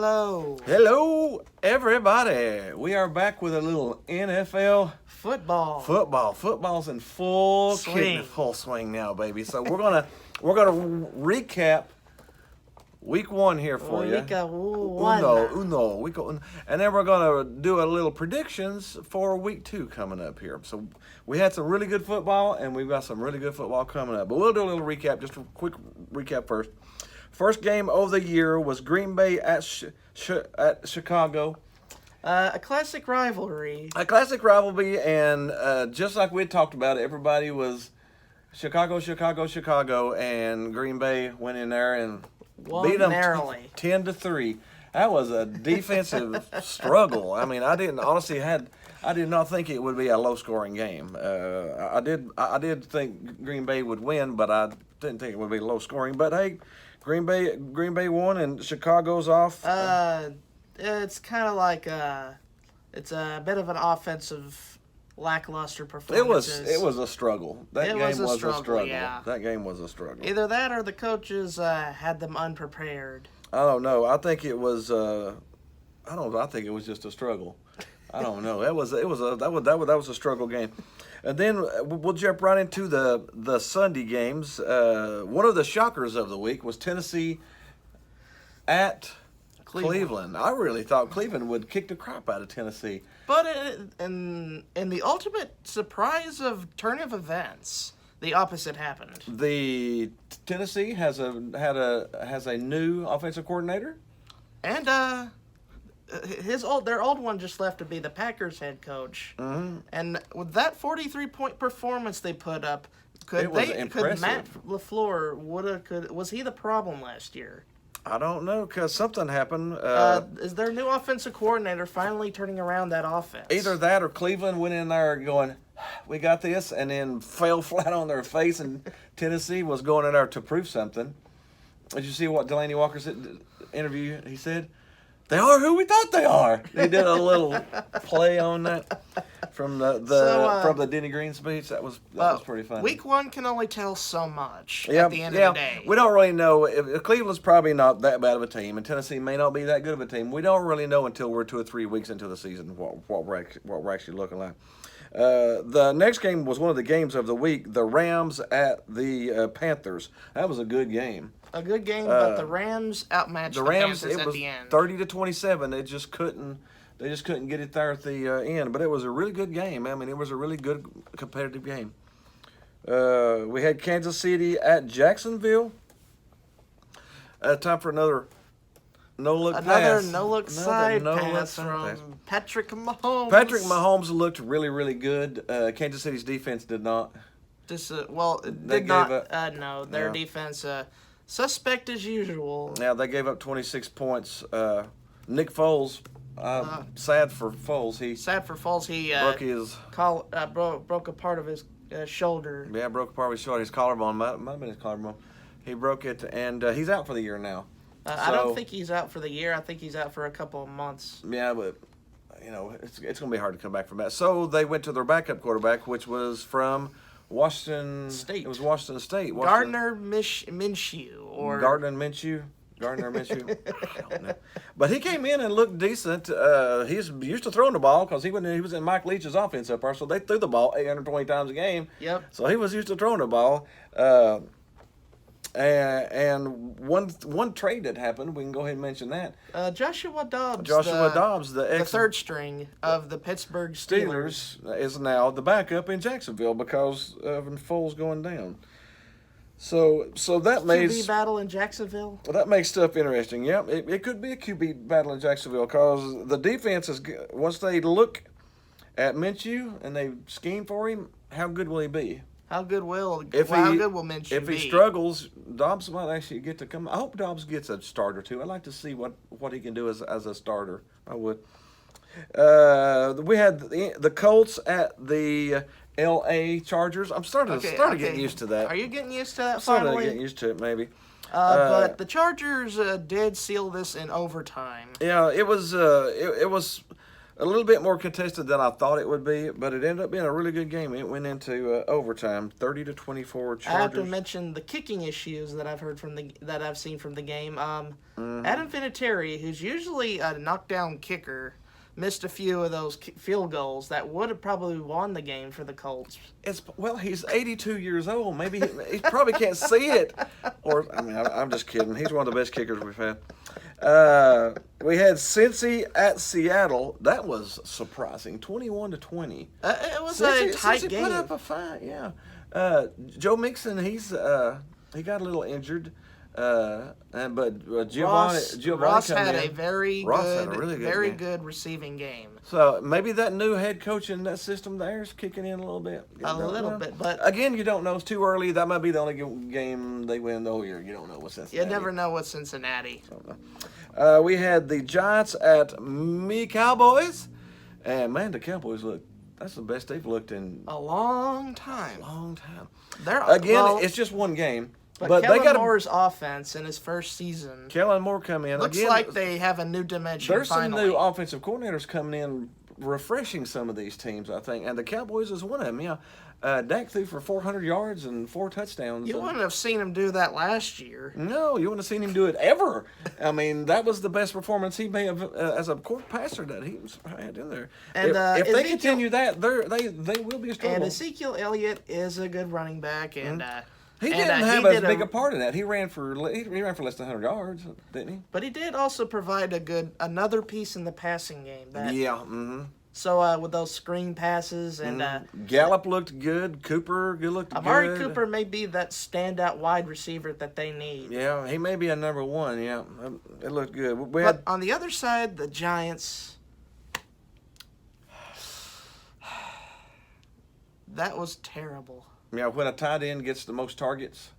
Hello. Hello, everybody. We are back with a little NFL Football. Football's in full Swing. full swing now, baby. So we're gonna recap week one here for you. Week one. And then we're gonna do a little predictions for week two coming up here. So we had some really good football, and we've got some really good football coming up. But we'll do a little recap, just a quick recap first. First game of the year was Green Bay at Chicago. A classic rivalry. A classic rivalry, and just like we had talked about, everybody was Chicago, and Green Bay went in there and beat them narrowly. 10-3. That was a defensive struggle. I mean, I did not think it would be a low-scoring game. I did think Green Bay would win, but I didn't think it would be low-scoring. But hey, Green Bay won, and Chicago's off. It's kind of like it's a bit of an offensive lackluster performance. It was a struggle. That game was a struggle. Yeah. That game was a struggle. Either that or the coaches had them unprepared. I don't know. I think it was. I think it was just a struggle. I don't know. That was a struggle game. And then we'll jump right into the Sunday games. One of the shockers of the week was Tennessee at Cleveland. I really thought Cleveland would kick the crap out of Tennessee. But in the ultimate surprise of turn of events, the opposite happened. The Tennessee has a new offensive coordinator, and their old one just left to be the Packers head coach. Mm-hmm. And with that 43-point performance they put up, could Matt LaFleur was he the problem last year? I don't know, because something happened. Is their new offensive coordinator finally turning around that offense? Either that or Cleveland went in there going, we got this, and then fell flat on their face, and Tennessee was going in there to prove something. Did you see what Delaney Walker said interview? He said, they are who we thought they are. They did a little play on that from the Denny Green speech. That was pretty funny. Week one can only tell so much at the end of the day. We don't really know. If Cleveland's probably not that bad of a team, and Tennessee may not be that good of a team. We don't really know until we're 2 or 3 weeks into the season what we're actually looking like. The next game was one of the games of the week. The Rams at the Panthers. That was a good game. A good game, but the Rams outmatched the Panthers at the end. 30-27. They just couldn't get it there at the end. But it was a really good game. I mean, it was a really good competitive game. We had Kansas City at Jacksonville. Time for another no-look side pass from Patrick Mahomes. Patrick Mahomes looked really, really good. Kansas City's defense did not. Their defense suspect as usual. Yeah, they gave up 26 points. Nick Foles, sad for Foles. He broke a part of his shoulder. Yeah, broke a part of his shoulder. His collarbone might have been his collarbone. He broke it, and he's out for the year now. I don't think he's out for the year. I think he's out for a couple of months. Yeah, but it's going to be hard to come back from that. So they went to their backup quarterback, which was from Washington State. It was Washington State. Gardner Minshew. Gardner Minshew. I don't know. But he came in and looked decent. He's used to throwing the ball because he was in Mike Leach's offense up there, so they threw the ball 820 times a game. Yep. So he was used to throwing the ball. And one trade that happened, we can go ahead and mention that. Joshua Dobbs, the third string of the Pittsburgh Steelers, is now the backup in Jacksonville because of Foles going down. So that makes QB battle in Jacksonville. Well, that makes stuff interesting. Yeah, it could be a QB battle in Jacksonville because the defense is, once they look at Minshew and they scheme for him, how good will he be? How good will Minshew be? If he struggles, Dobbs might actually get to come. I hope Dobbs gets a starter too. I'd like to see what he can do as a starter. I would. We had the Colts at the L.A. Chargers. I'm starting getting used to that. Are you getting used to that Starting finally? getting used to it, maybe. But the Chargers did seal this in overtime. Yeah, it was a little bit more contested than I thought it would be, but it ended up being a really good game. It went into overtime, 30-24 Chargers. I have to mention the kicking issues that I've seen from the game. Adam Vinatieri, who's usually a knockdown kicker, missed a few of those field goals that would have probably won the game for the Colts. He's 82 years old. Maybe he probably can't see it. Or I'm just kidding. He's one of the best kickers we've had. We had Cincy at Seattle. That was surprising, 21-20. It was a tight Cincy game. Put up a fight, yeah. Joe Mixon, he got a little injured. But Giovanni Ross had a very really good receiving game. So maybe that new head coach in that system there is kicking in a little bit. But again, you don't know. It's too early. That might be the only game they win the whole year. You don't know what's Cincinnati. You never know with Cincinnati. We had the Giants at me Cowboys, and man, the Cowboys that's the best they've looked in a long time. It's just one game. But Kellen Moore's offense in his first season. Kellen Moore come in. Looks like they have a new dimension. There's finally. some new offensive coordinators coming in, refreshing some of these teams, I think. And the Cowboys is one of them, yeah. Dak threw for 400 yards and 4 touchdowns. You wouldn't have seen him do that last year. No, you wouldn't have seen him do it ever. I mean, that was the best performance he may have as a court passer that he had in there. And if they continue that, they will be a struggle. And Ezekiel Elliott is a good running back, and. He didn't have as big a part in that. He ran for less than 100 yards, didn't he? But he did also provide another piece in the passing game. So with those screen passes and Gallup looked good. Cooper looked good. Amari Cooper may be that standout wide receiver that they need. Yeah, he may be a number one. Yeah, it looked good. But on the other side, the Giants. That was terrible. Yeah, when a tight end gets the most targets.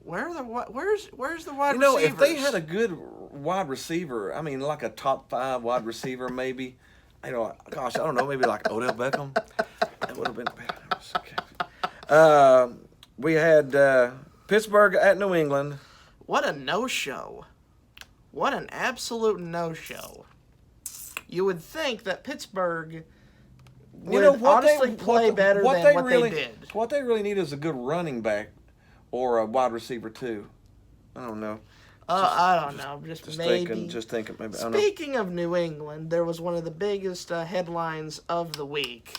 Where's the wide receivers? If they had a good wide receiver, I mean, like a top 5 wide receiver, maybe. I don't know, maybe like Odell Beckham. That would have been better. We had Pittsburgh at New England. What a no-show! What an absolute no-show! You would think that Pittsburgh would honestly play better than what they did. What they really need is a good running back or a wide receiver too. I don't know. I don't know. Just maybe. Just thinking. Maybe. Speaking of New England, there was one of the biggest headlines of the week.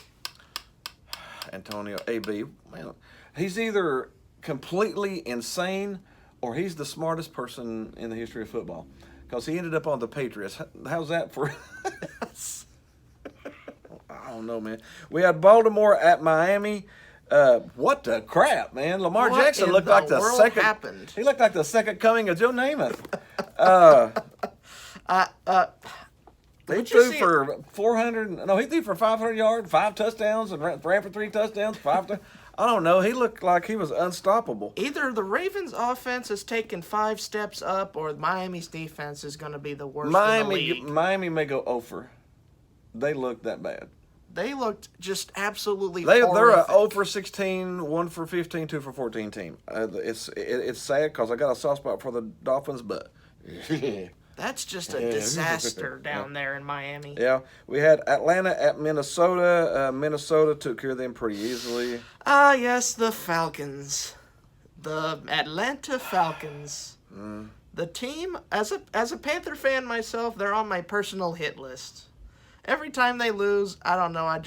Antonio AB, man, he's either completely insane or he's the smartest person in the history of football because he ended up on the Patriots. How's that for? I don't know, man. We had Baltimore at Miami. What the crap, man! Lamar Jackson looked like the second. Happened? He looked like the second coming of Joe Namath. He threw for 400. No, he threw for 500 yards, 5 touchdowns, and ran for 3 touchdowns. I don't know. He looked like he was unstoppable. Either the Ravens' offense has taken 5 steps up, or Miami's defense is going to be the worst in the league. Miami may go over. They looked that bad. They looked just absolutely horrific. They're a 0 for 16, 1 for 15, 2 for 14 team. It's sad because I got a soft spot for the Dolphins, but that's just a disaster down there in Miami. Yeah, we had Atlanta at Minnesota. Minnesota took care of them pretty easily. Yes, the Falcons, the Atlanta Falcons. The team, as a Panther fan myself, they're on my personal hit list. Every time they lose, I don't know, a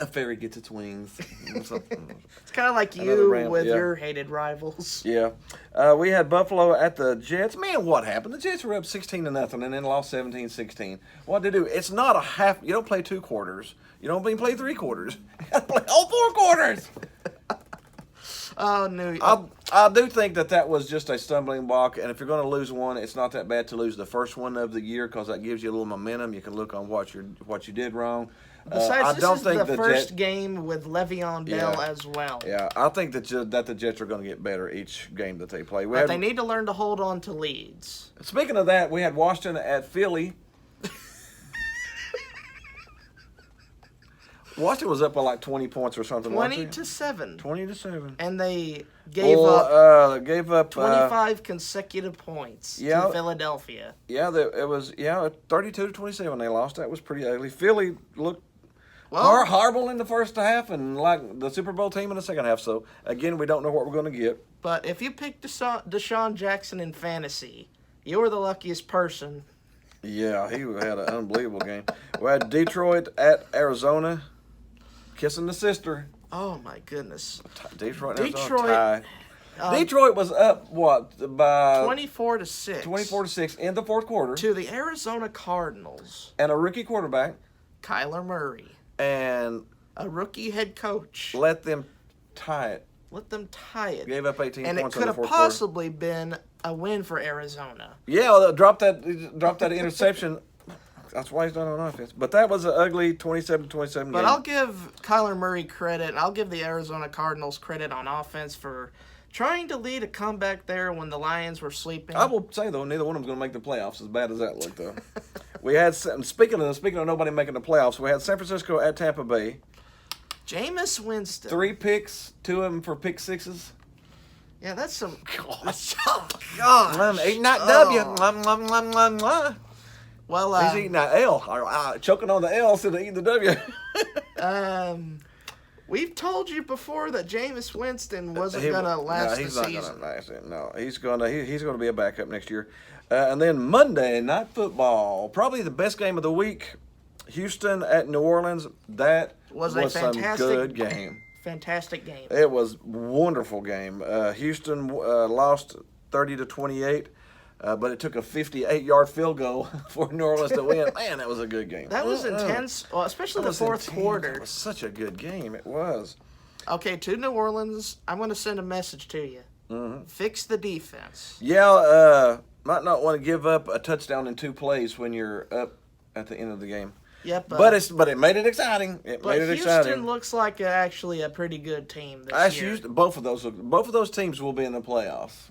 fairy gets its wings. It's kind of like you with your hated rivals. Yeah. We had Buffalo at the Jets. Man, what happened? The Jets were up 16-0 and then lost 17-16. What did they do? It's not a half. You don't play 2 quarters. You don't even play 3 quarters. You got to play all 4 quarters. Oh, no. I do think that was just a stumbling block, and if you're going to lose one, it's not that bad to lose the first one of the year because that gives you a little momentum. You can look on what you did wrong. Besides, this is the first game with Le'Veon Bell as well. Yeah, I think that the Jets are going to get better each game that they play. But they need to learn to hold on to leads. Speaking of that, we had Washington at Philly. Washington was up by like 20 points or something. 20-7. 20-7. And they gave up 25 consecutive points to Philadelphia. Yeah, it was 32-27. They lost. That was pretty ugly. Philly looked horrible in the first half and like the Super Bowl team in the second half. So again, we don't know what we're going to get. But if you picked Deshaun Jackson in fantasy, you were the luckiest person. Yeah, he had an unbelievable game. We had Detroit at Arizona, kissing the sister. Oh my goodness! Detroit tie. Detroit was up by 24-6. 24-6 in the fourth quarter to the Arizona Cardinals and a rookie quarterback, Kyler Murray, and a rookie head coach. Let them tie it. Gave up 18 and points it could in the have fourth possibly been a win for Arizona. Yeah, dropped that interception. That's why he's done on offense. But that was an ugly 27-27 game. But I'll give Kyler Murray credit, and I'll give the Arizona Cardinals credit on offense for trying to lead a comeback there when the Lions were sleeping. I will say, though, neither one of them's going to make the playoffs, as bad as that looked, though. We had, speaking of nobody making the playoffs, we had San Francisco at Tampa Bay. Jameis Winston. 3 picks, 2 of them for pick sixes. Yeah, that's some... Gosh. Eating that W. Well, he's eating that L. Choking on the L instead of eating the W. We've told you before that Jameis Winston wasn't going to last the season. No, he's not going to last it. No, he's going to be a backup next year. And then Monday Night Football, probably the best game of the week. Houston at New Orleans. That was some good game. Fantastic game. It was a wonderful game. Houston lost 30-28. But it took a 58-yard field goal for New Orleans to win. Man, that was a good game. That was intense, well, especially the fourth quarter. It was such a good game. It was. Okay, to New Orleans, I'm going to send a message to you. Mm-hmm. Fix the defense. Yeah, might not want to give up a touchdown in 2 plays when you're up at the end of the game. Yep. But it made it exciting. Houston looks like actually a pretty good team this year. Both of those teams will be in the playoffs.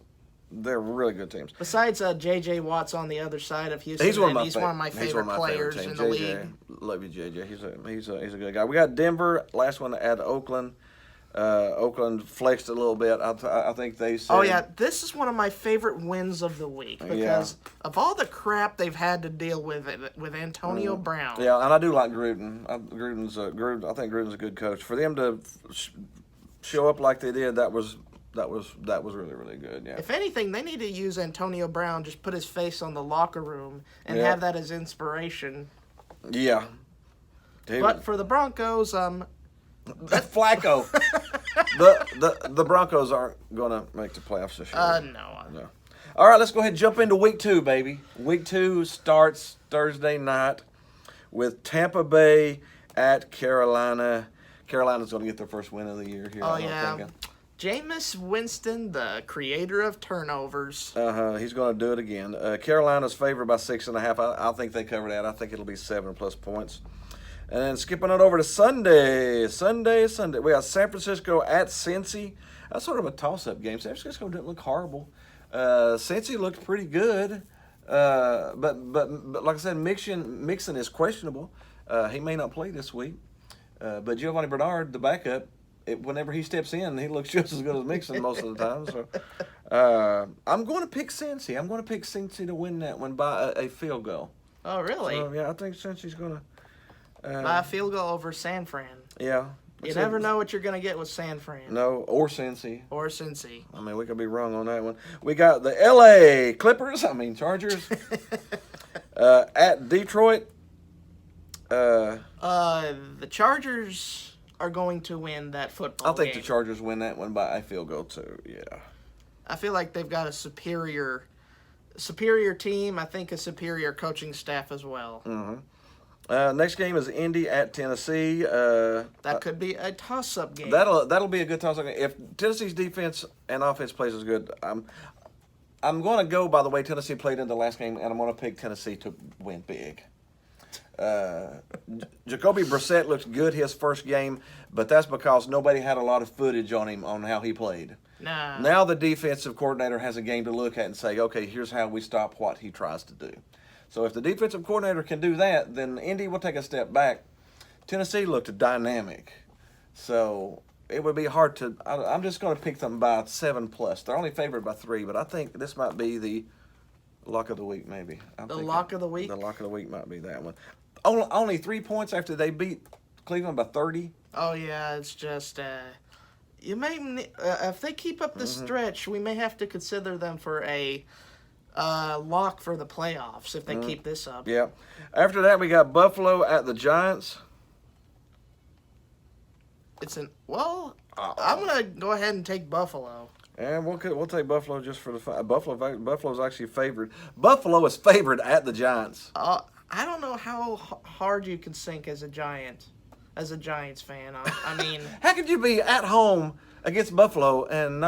They're really good teams. Besides J.J. Watts on the other side of Houston, he's one of my favorite players in the league. Love you, J.J. He's a good guy. We got Denver, last one at Oakland. Oakland flexed a little bit. I think they said. Oh, yeah. This is one of my favorite wins of the week because of all the crap they've had to deal with Antonio Brown. Yeah, and I do like Gruden. I think Gruden's a good coach. For them to show up like they did, that was really, really good. Yeah. If anything, they need to use Antonio Brown, just put his face on the locker room and have that as inspiration. Yeah. But for the Broncos, that's Flacco. the Broncos aren't gonna make the playoffs this year. No. All right, let's go ahead and jump into week 2, baby. Week 2 starts Thursday night with Tampa Bay at Carolina. Carolina's gonna get their first win of the year here. Jameis Winston, the creator of turnovers. He's going to do it again. Carolina's favored by 6.5. I think they cover that. I think it'll be 7+ points. And then skipping it over to Sunday. We got San Francisco at Cincy. That's sort of a toss-up game. San Francisco didn't look horrible. Cincy looked pretty good. But like I said, Mixon is questionable. He may not play this week. But Giovanni Bernard, the backup, whenever he steps in, he looks just as good as Mixon most of the time. So I'm going to pick Cincy. I'm going to pick Cincy to win that one by a field goal. Oh, really? So, yeah, I think Cincy's going to... by a field goal over San Fran. Yeah. You never know what you're going to get with San Fran. No, or Cincy. I mean, we could be wrong on that one. We got the L.A. Chargers at Detroit. The Chargers are going to win that football game. I think the Chargers win that one by a field goal, too. Yeah. I feel like they've got a superior team. I think a superior coaching staff as well. Mm-hmm. Next game is Indy at Tennessee. That could be a toss-up game. That'll be a good toss-up game. If Tennessee's defense and offense plays as good, I'm going to go by the way Tennessee played in the last game, and I'm going to pick Tennessee to win big. Jacoby Brissett looks good his first game, but that's because nobody had a lot of footage on him on how he played. Nah. Now the defensive coordinator has a game to look at and say, okay, here's how we stop what he tries to do. So if the defensive coordinator can do that, then Indy will take a step back. Tennessee looked dynamic. So it would be hard to. I'm just going to pick them by 7+. They're only favored by 3, but I think this might be the lock of the week, maybe. The lock of the week? The lock of the week might be that one. Only 3 points after they beat Cleveland by 30. Oh yeah, it's just you may if they keep up the stretch, we may have to consider them for a lock for the playoffs if they keep this up. Yeah. After that, we got Buffalo at the Giants. I'm gonna go ahead and take Buffalo. And we'll take Buffalo just for the fun. Buffalo's actually favored. Buffalo is favored at the Giants. I don't know how hard you can sink as a Giants fan. I mean, how could you be at home against Buffalo and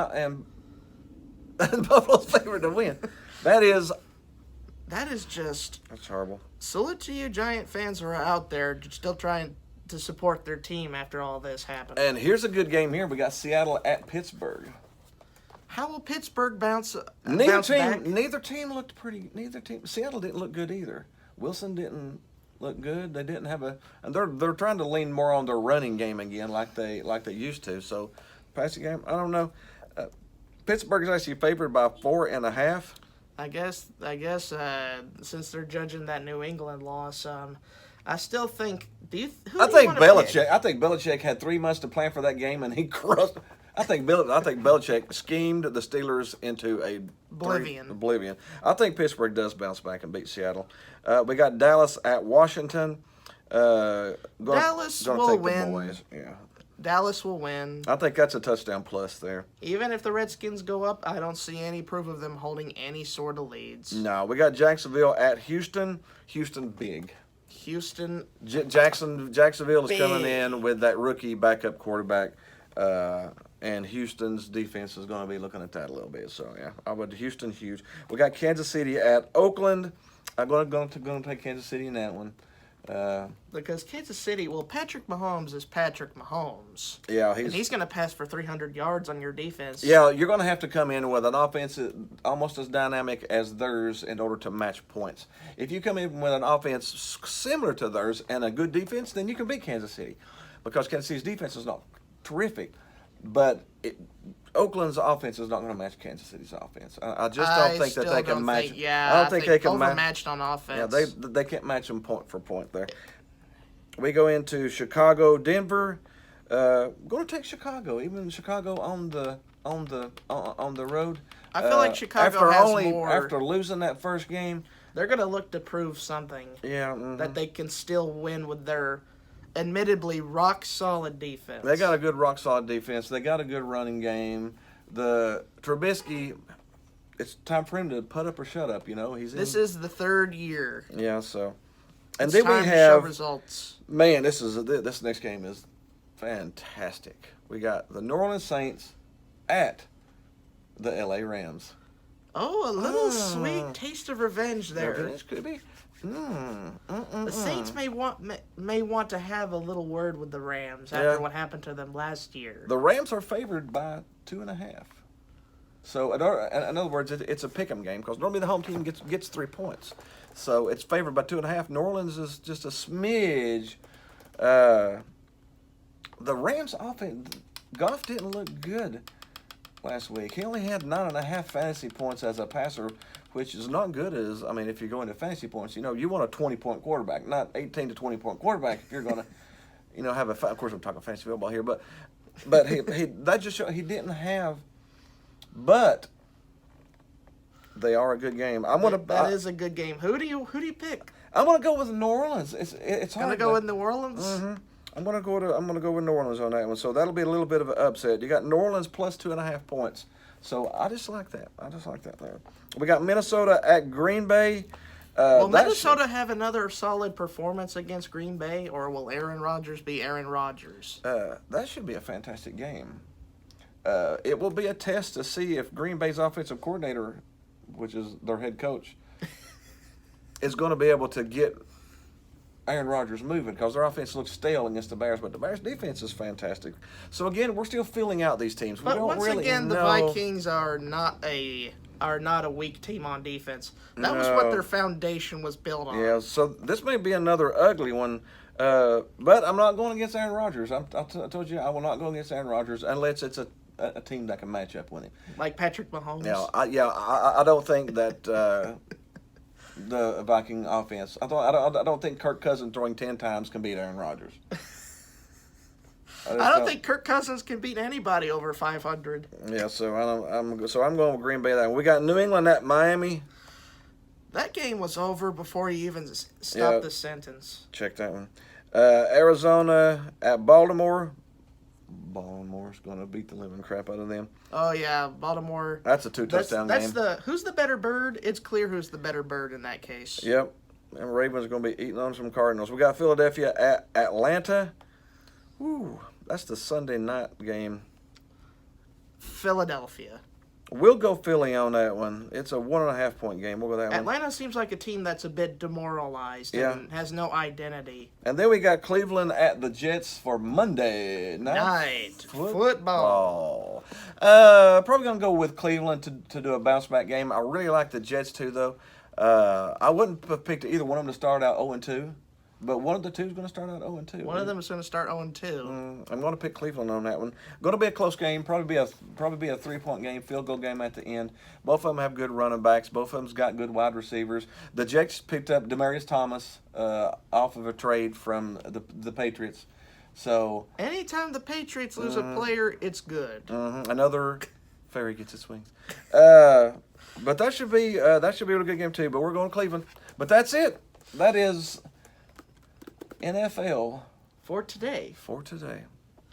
Buffalo's favored to win? That's horrible. Salute to you, Giant fans who are out there still trying to support their team after all this happened. And here's a good game here. We got Seattle at Pittsburgh. How will Pittsburgh bounce Neither team looked pretty. Seattle didn't look good either. Wilson didn't look good. They didn't have and they're trying to lean more on their running game again, like they used to. So, passing game, I don't know. Pittsburgh is actually favored by 4.5. I guess since they're judging that New England loss, I still think. I think Belichick had 3 months to plan for that game, and he crushed. I think Belichick schemed the Steelers into oblivion. I think Pittsburgh does bounce back and beat Seattle. We got Dallas at Washington. Dallas will win. Yeah. Dallas will win. I think that's a touchdown plus there. Even if the Redskins go up, I don't see any proof of them holding any sort of leads. No, we got Jacksonville at Houston. Houston big. Jacksonville is coming in with that rookie backup quarterback. And Houston's defense is going to be looking at that a little bit. So, yeah, I would Houston huge. We got Kansas City at Oakland. I'm going to take Kansas City in that one. Because Kansas City, Patrick Mahomes is Patrick Mahomes. Yeah, he's going to pass for 300 yards on your defense. Yeah, you're going to have to come in with an offense almost as dynamic as theirs in order to match points. If you come in with an offense similar to theirs and a good defense, then you can beat Kansas City. Because Kansas City's defense is not terrific. But Oakland's offense is not going to match Kansas City's offense. I just don't think that they can match. I don't think they can overmatched on offense. Yeah, they can't match them point for point there. We go into Chicago, Denver. Going to take Chicago, even Chicago on the road. I feel like Chicago after losing that first game. They're going to look to prove something. Yeah, that they can still win with their admittedly rock-solid defense. They got a good rock-solid defense. They got a good running game. The Trubisky, it's time for him to put up or shut up, This is the 3rd year. Yeah, so. And then we have results. Man, this next game is fantastic. We got the New Orleans Saints at the LA Rams. Oh, a little sweet taste of revenge there. This could be. The Saints may want to have a little word with the Rams after what happened to them last year. The Rams are favored by 2.5. So in other words, it's a pick'em game because normally the home team gets 3 points. So it's favored by 2.5. New Orleans is just a smidge. The Rams offense, Goff didn't look good last week. He only had 9.5 fantasy points as a passer, which is not good if you go into fantasy points, you want a 20-point quarterback, not 18 to 20-point quarterback if you're going to, have of course I'm talking fantasy football here, but that just showed he didn't have, but they are a good game. That is a good game. Who do you pick? I'm going to go with New Orleans. It's hard. Going to go with New Orleans? Mm-hmm. I'm gonna go with New Orleans on that one. So that'll be a little bit of an upset. You got New Orleans plus 2.5 points. So I just like that. There. We got Minnesota at Green Bay. Will Minnesota have another solid performance against Green Bay, or will Aaron Rodgers be Aaron Rodgers? That should be a fantastic game. It will be a test to see if Green Bay's offensive coordinator, which is their head coach, is going to be able to get Aaron Rodgers moving because their offense looks stale against the Bears, but the Bears' defense is fantastic. So again, we're still filling out these teams. But once again, the Vikings are not a weak team on defense. That was what their foundation was built on. Yeah, so this may be another ugly one. But I'm not going against Aaron Rodgers. I told you I will not go against Aaron Rodgers unless it's a team that can match up with him. Like Patrick Mahomes. I don't think that the Viking offense. I don't think Kirk Cousins throwing 10 times can beat Aaron Rodgers. I don't think Kirk Cousins can beat anybody over 500. Yeah, so I'm going with Green Bay. That we got New England at Miami. That game was over before he even stopped the sentence. Check that one. Arizona at Baltimore. Baltimore's going to beat the living crap out of them. Oh yeah, Baltimore. That's a 2-touchdown game. Who's the better bird? It's clear who's the better bird in that case. Yep. And Ravens are going to be eating on some Cardinals. We got Philadelphia at Atlanta. Woo, that's the Sunday night game. Philadelphia. We'll go Philly on that one. It's a 1.5 point game. We'll go that one. Atlanta seems like a team that's a bit demoralized and has no identity. And then we got Cleveland at the Jets for Monday night football. Probably going to go with Cleveland to do a bounce back game. I really like the Jets too, though. I wouldn't have picked either one of them to start out 0-2. But one of the two is going to start out 0-2. One of them is going to start 0-2. I'm going to pick Cleveland on that one. Going to be a close game. Probably be a 3-point game, field goal game at the end. Both of them have good running backs. Both of them's got good wide receivers. The Jets picked up Demaryius Thomas off of a trade from the Patriots. So anytime the Patriots lose a player, it's good. Another fairy gets its wings. But that should be a really good game too. But we're going to Cleveland. But that's it. That is NFL for today.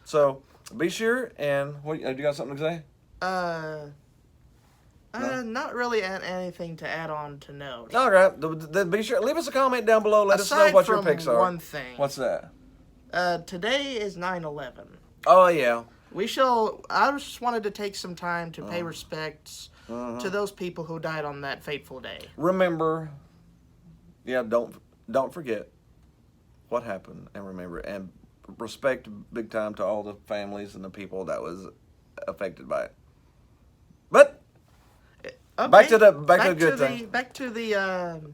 So be sure and what you got something to say? Not really anything to add on to note. All right, then be sure leave us a comment down below. Let us know what your picks are. One thing. What's that? Today is 9/11. Oh yeah. I just wanted to take some time to pay respects to those people who died on that fateful day. Remember, don't forget what happened, and remember, and respect big time to all the families and the people that was affected by it. But back to the good thing. Back to the.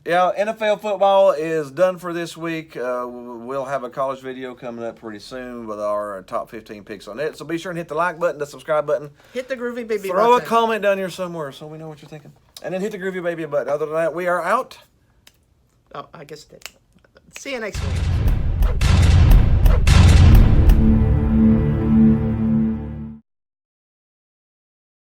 NFL football is done for this week. We'll have a college video coming up pretty soon with our top 15 picks on it. So be sure and hit the like button, the subscribe button. Hit the groovy baby Throw button. a comment down here somewhere so we know what you're thinking. And then hit the groovy baby button. Other than that, we are out. Oh, I guess it did. See you next week.